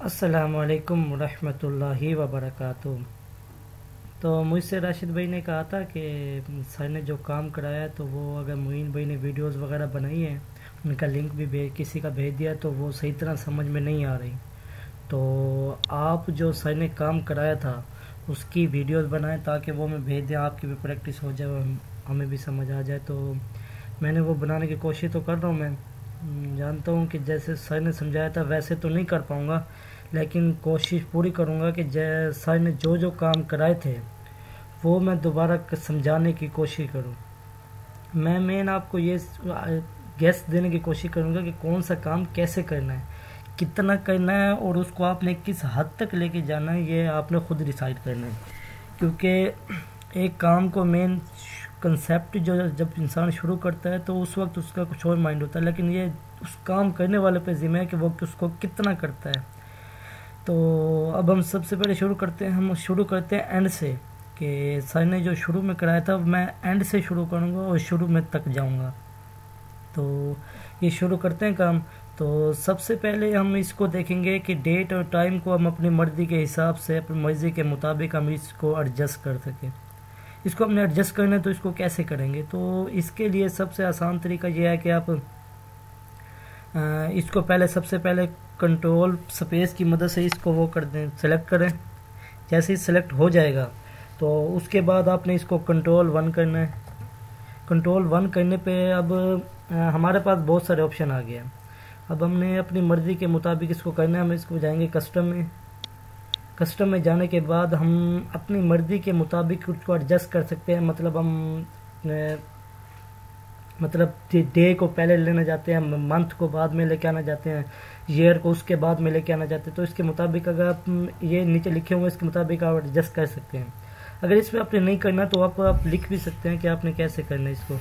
अस्सलामुअलैकुम रहमतुल्लाहि व बरकातुहू। तो मुझसे राशिद भाई ने कहा था कि सर ने जो काम कराया तो वो अगर मोइन भाई ने वीडियोस वगैरह बनाई हैं, उनका लिंक भी किसी का भेज दिया तो वो सही तरह समझ में नहीं आ रही। तो आप जो सर ने काम कराया था उसकी वीडियोस बनाएं ताकि वो हमें भेज दें, आपकी भी प्रैक्टिस हो जाए, हमें भी समझ आ जाए। तो मैंने वो बनाने की कोशिश तो कर रहा हूँ। मैं जानता हूँ कि जैसे सर ने समझाया था वैसे तो नहीं कर पाऊँगा, लेकिन कोशिश पूरी करूँगा कि सर ने जो जो काम कराए थे वो मैं दोबारा समझाने की कोशिश करूँ। मैं मेन आपको ये गेस देने की कोशिश करूँगा कि कौन सा काम कैसे करना है, कितना करना है और उसको आपने किस हद तक लेके जाना है, ये आपने खुद डिसाइड करना है। क्योंकि एक काम को मेन कंसेप्ट जो जब इंसान शुरू करता है तो उस वक्त उसका कुछ और माइंड होता है, लेकिन ये उस काम करने वाले पे जिम्मे है कि वो उसको कितना करता है। तो अब हम सबसे पहले हम शुरू करते हैं एंड से, कि सर ने जो शुरू में कराया था मैं एंड से शुरू करूँगा और शुरू में तक जाऊँगा। तो ये शुरू करते हैं काम। तो सबसे पहले हम इसको देखेंगे कि डेट और टाइम को हम अपनी मर्ज़ी के हिसाब से, अपनी मर्ज़ी के मुताबिक हम इसको एडजस्ट कर सकें। इसको हमने एडजस्ट करना है तो इसको कैसे करेंगे? तो इसके लिए सबसे आसान तरीका यह है कि आप इसको सबसे पहले कंट्रोल स्पेस की मदद से इसको वो कर दें, सेलेक्ट करें। जैसे ही सेलेक्ट हो जाएगा तो उसके बाद आपने इसको कंट्रोल 1 करना है। कंट्रोल 1 करने पे अब हमारे पास बहुत सारे ऑप्शन आ गए। अब हमने अपनी मर्ज़ी के मुताबिक इसको करना है। हम इसको जाएंगे कस्टम में जाने के बाद हम अपनी मर्ज़ी के मुताबिक उसको एडजस्ट कर सकते हैं। मतलब डे को पहले लेना चाहते हैं, मंथ को बाद में लेके आना चाहते हैं, ईयर को उसके बाद में लेके आना चाहते हैं, तो इसके मुताबिक अगर आप ये नीचे लिखे होंगे इसके मुताबिक आप एडजस्ट कर सकते हैं। अगर इसमें आपने नहीं करना तो आप लिख भी सकते हैं कि आपने कैसे करना है इसको।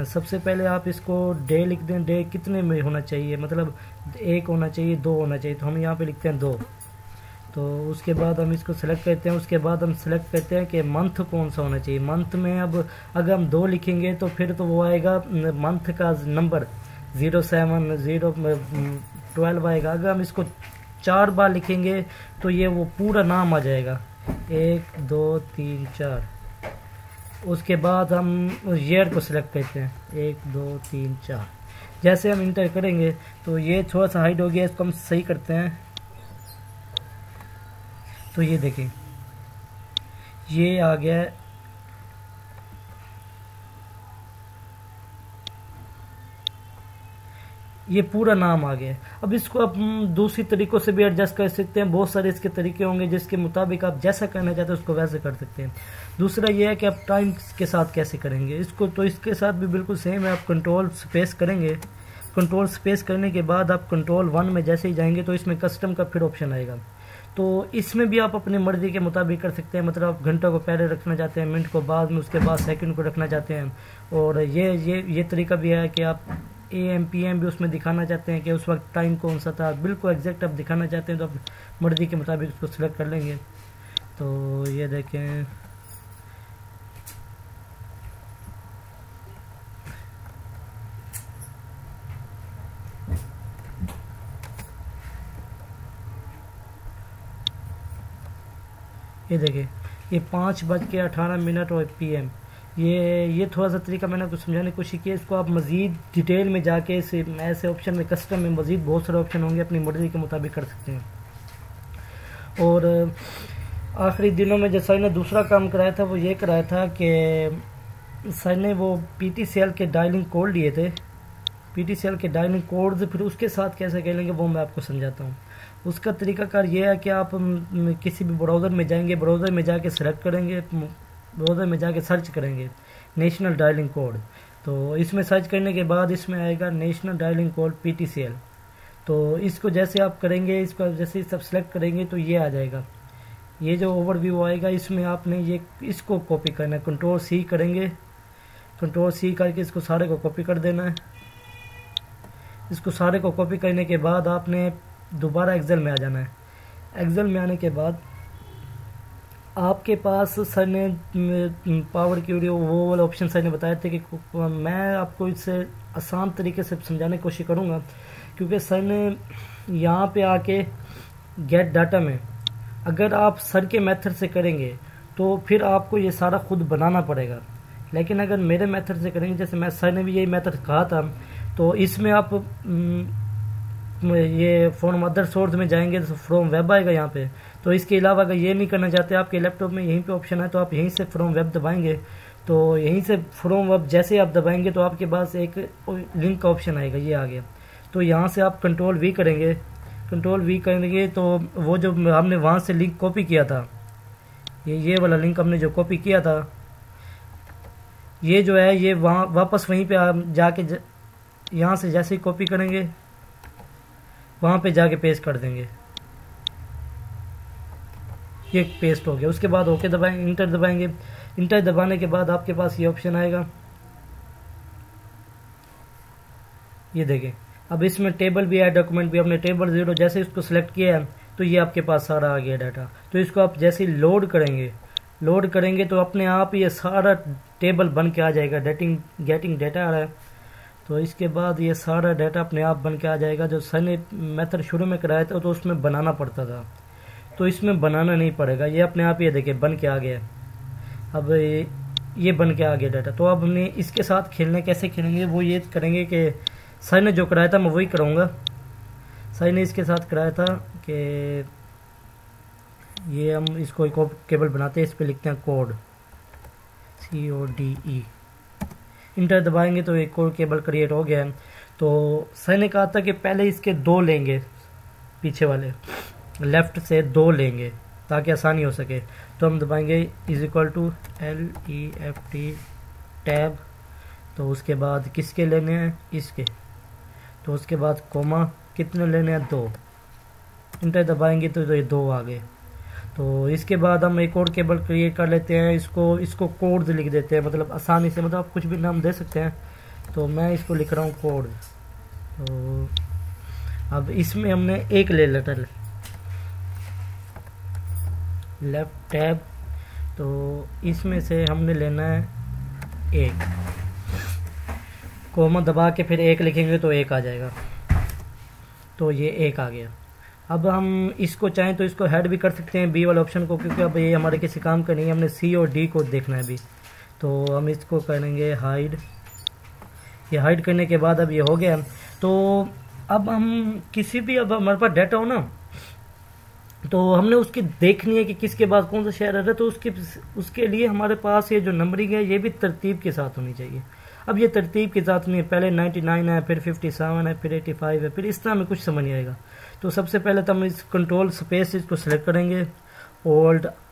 सबसे पहले आप इसको डे लिख दें। डे कितने में होना चाहिए, मतलब 1 होना चाहिए, 2 होना चाहिए, तो हम यहाँ पे लिखते हैं 2। तो उसके बाद हम इसको सेलेक्ट करते हैं। उसके बाद हम सेलेक्ट करते हैं कि मंथ कौन सा होना चाहिए। मंथ में अब अगर हम 2 लिखेंगे तो फिर तो वो आएगा मंथ का नंबर 07 0 12 आएगा। अगर हम इसको 4 बार लिखेंगे तो ये वो पूरा नाम आ जाएगा, 1 2 3 4। उसके बाद हम ईयर को सिलेक्ट करते हैं, 1 2 3 4। जैसे हम इंटर करेंगे तो ये थोड़ा सा हाइड हो गया, इसको हम सही करते हैं। तो ये देखें ये आ गया, ये पूरा नाम आ गया। अब इसको आप दूसरी तरीकों से भी एडजस्ट कर सकते हैं। बहुत सारे इसके तरीके होंगे जिसके मुताबिक आप जैसा करना चाहते हैं उसको वैसे कर सकते हैं। दूसरा ये है कि आप टाइम के साथ कैसे करेंगे इसको। तो इसके साथ भी बिल्कुल सेम है। आप कंट्रोल स्पेस करेंगे। कंट्रोल स्पेस करने के बाद आप कंट्रोल 1 में जैसे ही जाएंगे तो इसमें कस्टम का फिर ऑप्शन आएगा। तो इसमें भी आप अपनी मर्ज़ी के मुताबिक कर सकते हैं। मतलब आप घंटों को पहले रखना चाहते हैं, मिनट को बाद में, उसके बाद सेकंड को रखना चाहते हैं। और ये तरीका भी है कि आप AM PM भी उसमें दिखाना चाहते हैं कि उस वक्त टाइम कौन सा था, बिल्कुल एग्जैक्ट आप दिखाना चाहते हैं तो आप मर्ज़ी के मुताबिक उसको सिलेक्ट कर लेंगे। तो ये देखें, ये देखिए ये 5:18 और PM। ये थोड़ा सा तरीका मैंने आपको समझाने की कोशिश की है। इसको आप मज़ीद डिटेल में जाके ऐसे ऑप्शन में, कस्टम में मज़ीद बहुत सारे ऑप्शन होंगे, अपनी मर्ज़ी के मुताबिक कर सकते हैं। और आखिरी दिनों में जो सर ने दूसरा काम कराया था वो ये कराया था कि सर ने वो PTCL के डायलिंग कोड लिए थे। PTCL के डायलिंग कोड फिर उसके साथ कैसे खेलेंगे वो मैं आपको समझाता हूँ। उसका तरीकाकार ये है कि आप किसी भी ब्राउज़र में जाएंगे, ब्राउज़र में जाके सेलेक्ट करेंगे, ब्राउज़र में जाके सर्च करेंगे नेशनल डायलिंग कोड। तो इसमें सर्च करने के बाद इसमें आएगा नेशनल डायलिंग कोड PTCL। तो इसको जैसे आप करेंगे, इसको जैसे सब सेलेक्ट करेंगे तो ये आ जाएगा, ये जो ओवरव्यू आएगा। इसमें आपने इसको कॉपी करना है। कंट्रोल-C करेंगे, कंट्रोल-C करके इसको सारे को कॉपी कर देना है। इसको सारे को कॉपी करने के बाद आपने दोबारा एक्सेल में आ जाना है। एक्सेल में आने के बाद आपके पास सर ने पावर क्यूरी वो वाले ऑप्शन सर ने बताए थे कि मैं आपको इससे आसान तरीके से समझाने की कोशिश करूँगा, क्योंकि सर ने यहाँ पे आके गेट डाटा में अगर आप सर के मेथड से करेंगे तो फिर आपको ये सारा खुद बनाना पड़ेगा, लेकिन अगर मेरे मेथड से करेंगे, जैसे मैं सर ने भी यही मेथड कहा था, तो इसमें आप ये फ्रॉम अदर सोर्स में जाएंगे तो फ्रॉम वेब आएगा यहाँ पे। तो इसके अलावा अगर ये नहीं करना चाहते, आपके लैपटॉप में यहीं पे ऑप्शन है, तो आप यहीं से फ्रॉम वेब दबाएंगे। तो यहीं से फ्रॉम वेब जैसे आप दबाएंगे तो आपके पास एक लिंक का ऑप्शन आएगा, ये आ गया। तो यहाँ से आप कंट्रोल वी करेंगे, कंट्रोल वी करेंगे तो वो जो हमने वहाँ से लिंक कॉपी किया था, ये वाला लिंक हमने जो कॉपी किया था, ये जो है ये वहाँ वापस वहीं पे आप जाके यहाँ से जैसे ही कॉपी करेंगे वहाँ पे जाके पेस्ट कर देंगे, ये पेस्ट हो गया। उसके बाद ओके दबाएंगे, इंटर दबाएंगे। इंटर दबाने के बाद आपके पास ये ऑप्शन आएगा, ये देखें। अब इसमें टेबल भी है, डॉक्यूमेंट भी। हमने टेबल 0 जैसे इसको सिलेक्ट किया है तो ये आपके पास सारा आ गया डाटा। तो इसको आप जैसे ही लोड करेंगे तो अपने आप ये सारा टेबल बन के आ जाएगा। गेटिंग डाटा आ रहा है, तो इसके बाद ये सारा डाटा अपने आप बन के आ जाएगा। जो सर ने मेथड शुरू में कराया था तो उसमें बनाना पड़ता था, तो इसमें बनाना नहीं पड़ेगा, ये अपने आप ये देखिए बन के आ गया। अब ये बन के आ गया डाटा। तो अब हमने इसके साथ कैसे खेलेंगे वो ये करेंगे कि सर ने जो कराया था मैं वही कराऊंगा। सर ने इसके साथ कराया था कि ये हम इसको एक केबल बनाते हैं, इस पर लिखते हैं कोड, CODE। इंटर दबाएंगे तो एक और केबल क्रिएट हो गया है। तो सर ने कहा था कि पहले इसके 2 लेंगे, पीछे वाले लेफ्ट से 2 लेंगे ताकि आसानी हो सके। तो हम दबाएंगे =LEFT टैब, तो उसके बाद किसके लेने हैं, इसके। तो उसके बाद कोमा, कितने लेने हैं, 2। इंटर दबाएंगे तो ये 2 आ गए। तो इसके बाद हम एक और केबल क्रिएट कर लेते हैं, इसको कोड लिख देते हैं, मतलब आसानी से, मतलब आप कुछ भी नाम दे सकते हैं। तो मैं इसको लिख रहा हूँ कोड। तो अब इसमें हमने एक ले लेटर लेफ्ट टैब, तो इसमें से हमने लेना है 1, कोमा दबा के फिर 1 लिखेंगे तो 1 आ जाएगा। तो ये 1 आ गया। अब हम इसको चाहें तो इसको हेड भी कर सकते हैं, बी वाले ऑप्शन को, क्योंकि अब ये हमारे किसी काम का नहीं है, हमने C और D को देखना है अभी। तो हम इसको करेंगे हाइड। ये हाइड करने के बाद अब ये हो गया। तो अब हम किसी भी, अब हमारे पास डाटा हो ना, तो हमने उसकी देखनी है कि किसके बाद कौन सा शेयर आ रहा है। तो उसके लिए हमारे पास ये जो नंबरिंग है ये भी तरतीब के साथ होनी चाहिए। अब ये तरतीब के साथ नहीं है, पहले 99 है, फिर 57 है, फिर 85 है, फिर इस तरह में कुछ समझ नहीं आएगा। तो सबसे पहले तो हम इस कंट्रोल स्पेस इसको सेलेक्ट करेंगे,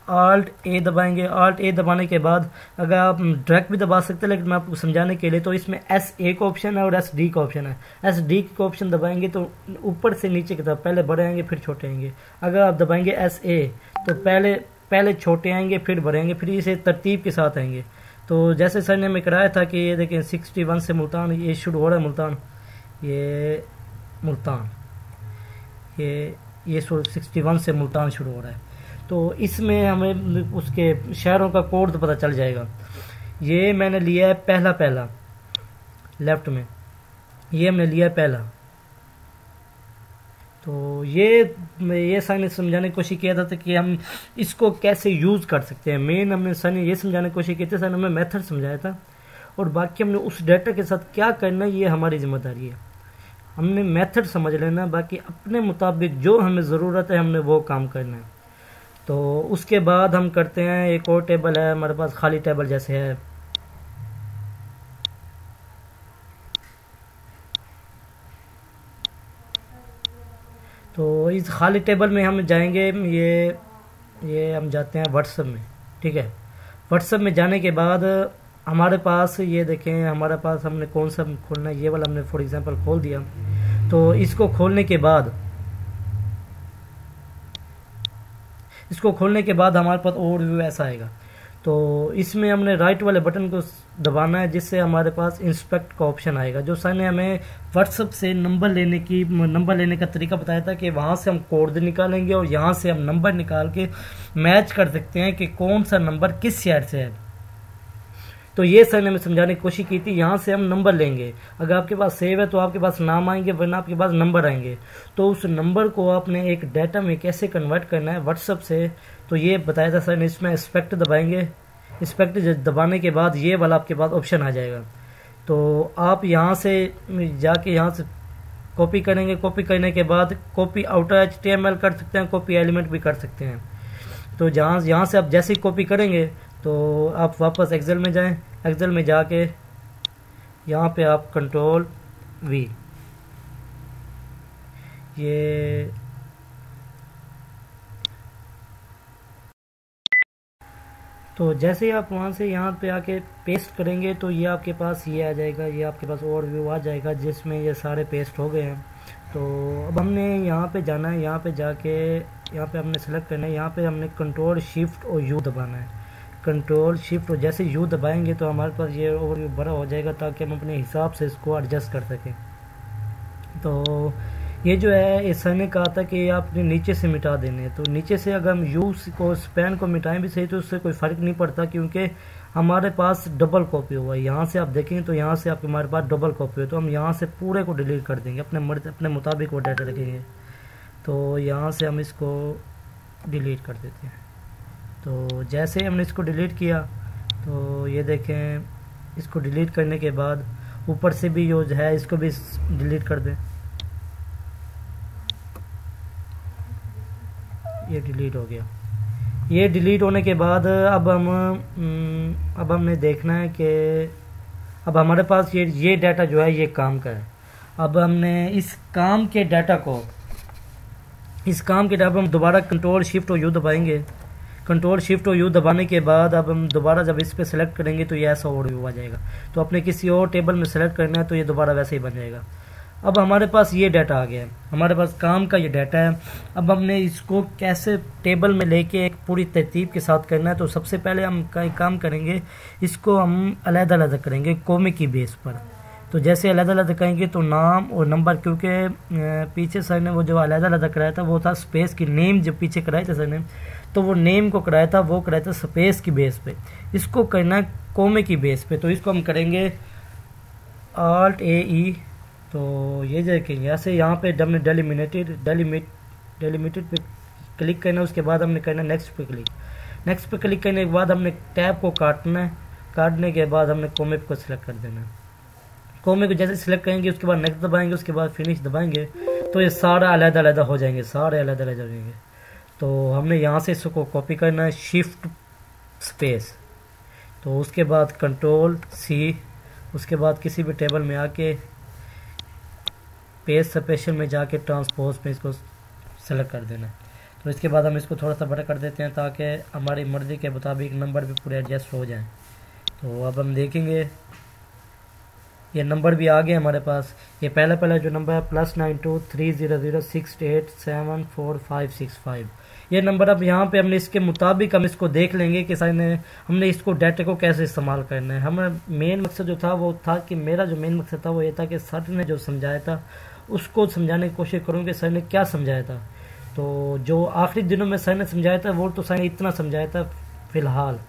Alt A दबाएंगे। Alt A दबाने के बाद अगर आप ड्रैग भी दबा सकते हैं, लेकिन मैं आपको समझाने के लिए, तो इसमें SA का ऑप्शन है और SD का ऑप्शन है। SD का ऑप्शन दबाएंगे तो ऊपर से नीचे की तरफ पहले बड़े आएंगे फिर छोटे आएंगे। अगर आप दबाएंगे SA तो पहले छोटे आएंगे फिर बड़े आएंगे, फिर इसे तरतीब के साथ आएंगे। तो जैसे सर ने हमें कराया था कि ये देखें 61 से मुल्तान ये शुरू हो रहा है, मुल्तान ये 61 से मुल्तान शुरू हो रहा है। तो इसमें हमें उसके शहरों का कोड तो पता चल जाएगा। ये मैंने लिया है पहला लेफ्ट में, ये हमने लिया है पहला। तो ये सर ने समझाने की कोशिश किया था कि हम इसको कैसे यूज़ कर सकते हैं। मेन हमने सर ने ये समझाने की कोशिश की थी, सर ने हमें मेथड समझाया था, और बाकी हमने उस डाटा के साथ क्या करना है ये हमारी जिम्मेदारी है। हमने मेथड समझ लेना, बाकी अपने मुताबिक जो हमें ज़रूरत है हमने वो काम करना है। तो उसके बाद हम करते हैं, एक और टेबल है हमारे पास, खाली टेबल जैसे है। तो इस खाली टेबल में हम जाएंगे, ये हम जाते हैं व्हाट्सएप में, ठीक है। व्हाट्सएप में जाने के बाद हमारे पास ये देखें, हमारे पास हमने कौन सा खोलना है, ये वाला हमने फॉर एग्जांपल खोल दिया। तो इसको खोलने के बाद हमारे पास ओवरव्यू ऐसा आएगा। तो इसमें हमने राइट वाले बटन को दबाना है, जिससे हमारे पास इंस्पेक्ट का ऑप्शन आएगा। जो सर ने हमें व्हाट्सएप से नंबर लेने का तरीका बताया था कि वहाँ से हम कोड निकालेंगे और यहाँ से हम नंबर निकाल के मैच कर सकते हैं कि कौन सा नंबर किस शहर से है। तो ये सर ने हमें समझाने की कोशिश की थी। यहाँ से हम नंबर लेंगे, अगर आपके पास सेव है तो आपके पास नाम आएंगे, वरना आपके पास नंबर आएंगे। तो उस नंबर को आपने एक डाटा में कैसे कन्वर्ट करना है व्हाट्सअप से, तो ये बताया था सर ने। इसमें एक्सपेक्ट दबाएंगे, एक्सपेक्ट दबाने के बाद ये वाला आपके पास ऑप्शन आ जाएगा। तो आप यहाँ से जाके यहाँ से कॉपी करेंगे, कॉपी करने के बाद कॉपी आउटर HTML कर सकते हैं, कॉपी एलिमेंट भी कर सकते हैं। तो यहाँ से आप जैसे ही कॉपी करेंगे तो आप वापस एक्सेल में जाएं, एक्सेल में जाके यहाँ पे आप कंट्रोल V, ये तो जैसे ही आप वहाँ से यहाँ पे आके पेस्ट करेंगे तो ये आपके पास ये आ जाएगा, ये आपके पास ओवरव्यू आ जाएगा जिसमें ये सारे पेस्ट हो गए हैं। तो अब हमने यहाँ पे जाना है, यहाँ पे जाके यहाँ पे हमने सेलेक्ट करना है, यहाँ पे हमने कंट्रोल शिफ्ट और यू दबाना है। कंट्रोल शिफ्ट और जैसे यू दबाएंगे तो हमारे पास ये ओवरव्यू बड़ा हो जाएगा ताकि हम अपने हिसाब से इसको एडजस्ट कर सकें। तो ये जो है इस सर ने कहा था कि आपने नीचे से मिटा देने, तो नीचे से अगर हम यू को स्पैन को मिटाएं भी सही तो उससे कोई फ़र्क नहीं पड़ता, क्योंकि हमारे पास डबल कॉपी हुआ है। यहाँ से आप देखेंगे तो यहाँ से आपके हमारे पास डबल कॉपी हो, तो हम यहाँ से पूरे को डिलीट कर देंगे, अपने मुताबिक वो डाटा रखेंगे। तो यहाँ से हम इसको डिलीट कर देते हैं। तो जैसे ही हमने इसको डिलीट किया तो ये देखें, इसको डिलीट करने के बाद ऊपर से भी जो है इसको भी डिलीट कर दें, ये डिलीट हो गया। ये डिलीट होने के बाद अब हमने देखना है कि अब हमारे पास ये डाटा जो है ये काम का है। अब हमने इस काम के डाटा हम दोबारा कंट्रोल शिफ्ट और यू दबाएंगे। कंट्रोल शिफ्ट और यू दबाने के बाद अब हम दोबारा जब इस पे सेलेक्ट करेंगे तो ये ऐसा ओवरव्यू आ जाएगा। तो अपने किसी और टेबल में सेलेक्ट करना है तो ये दोबारा वैसे ही बन जाएगा। अब हमारे पास ये डाटा आ गया है, हमारे पास काम का ये डाटा है। अब हमने इसको कैसे टेबल में लेके एक पूरी तरतीब के साथ करना है। तो सबसे पहले हम काम करेंगे, इसको हम अलग-अलग करेंगे कॉमे की बेस पर। तो जैसे अलग-अलग करेंगे तो नाम और नंबर, क्योंकि पीछे सर ने वो जो अलग-अलग कराया था वो था स्पेस की, नेम जो पीछे कराए थे सर ने, तो वो नेम को कराया था, वो कराया था स्पेस की बेस पे। इसको करना है कॉमे की बेस पे, तो इसको हम करेंगे Alt AE। तो ये देखेंगे ऐसे यहाँ पे हमने डेलिमिटेड पे क्लिक करना है। उसके बाद हमने करना नेक्स्ट पे क्लिक करने के बाद हमने टैब को काटना है। काटने के बाद हमने कॉमे को सिलेक्ट कर देना है। कॉमे को जैसे सिलेक्ट करेंगे उसके बाद नेक्स्ट दबाएंगे, उसके बाद फिनिश दबाएंगे तो ये सारा अलग-अलग हो जाएंगे, सारे अलग-अलग हो जाएंगे। तो हमने यहाँ से इसको कॉपी करना है, शिफ्ट स्पेस, तो उसके बाद कंट्रोल C, उसके बाद किसी भी टेबल में आके पेज स्पेशल में जाके ट्रांसपोज पे इसको सेलेक्ट कर देना है। तो इसके बाद हम इसको थोड़ा सा बड़ा कर देते हैं ताकि हमारी मर्ज़ी के मुताबिक नंबर भी पूरे एडजस्ट हो जाएं। तो अब हम देखेंगे ये नंबर भी आ गए हमारे पास। ये पहला जो नंबर है +923006874565, ये नंबर। अब यहाँ पे हमने इसके मुताबिक हम इसको देख लेंगे कि सर ने हमने इसको डाटा को कैसे इस्तेमाल करना है। हमारा मेन मकसद जो था वो था कि मेरा जो मेन मकसद था वो ये था कि सर ने जो समझाया था उसको समझाने की कोशिश करूँ कि सर ने क्या समझाया था। तो जो आखिरी दिनों में सर ने समझाया था वो तो सर ने इतना समझाया था फ़िलहाल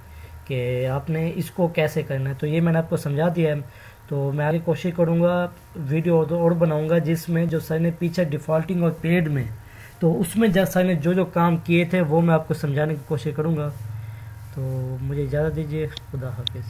कि आपने इसको कैसे करना है, तो ये मैंने आपको समझा दिया है। तो मैं आगे कोशिश करूँगा वीडियो और बनाऊँगा जिसमें जो सर ने पीछे डिफ़ॉल्टिंग और पेड में, तो उसमें जब सर ने जो काम किए थे वो मैं आपको समझाने की कोशिश करूँगा। तो मुझे इजाज़त दीजिए, खुदा हाफिज़।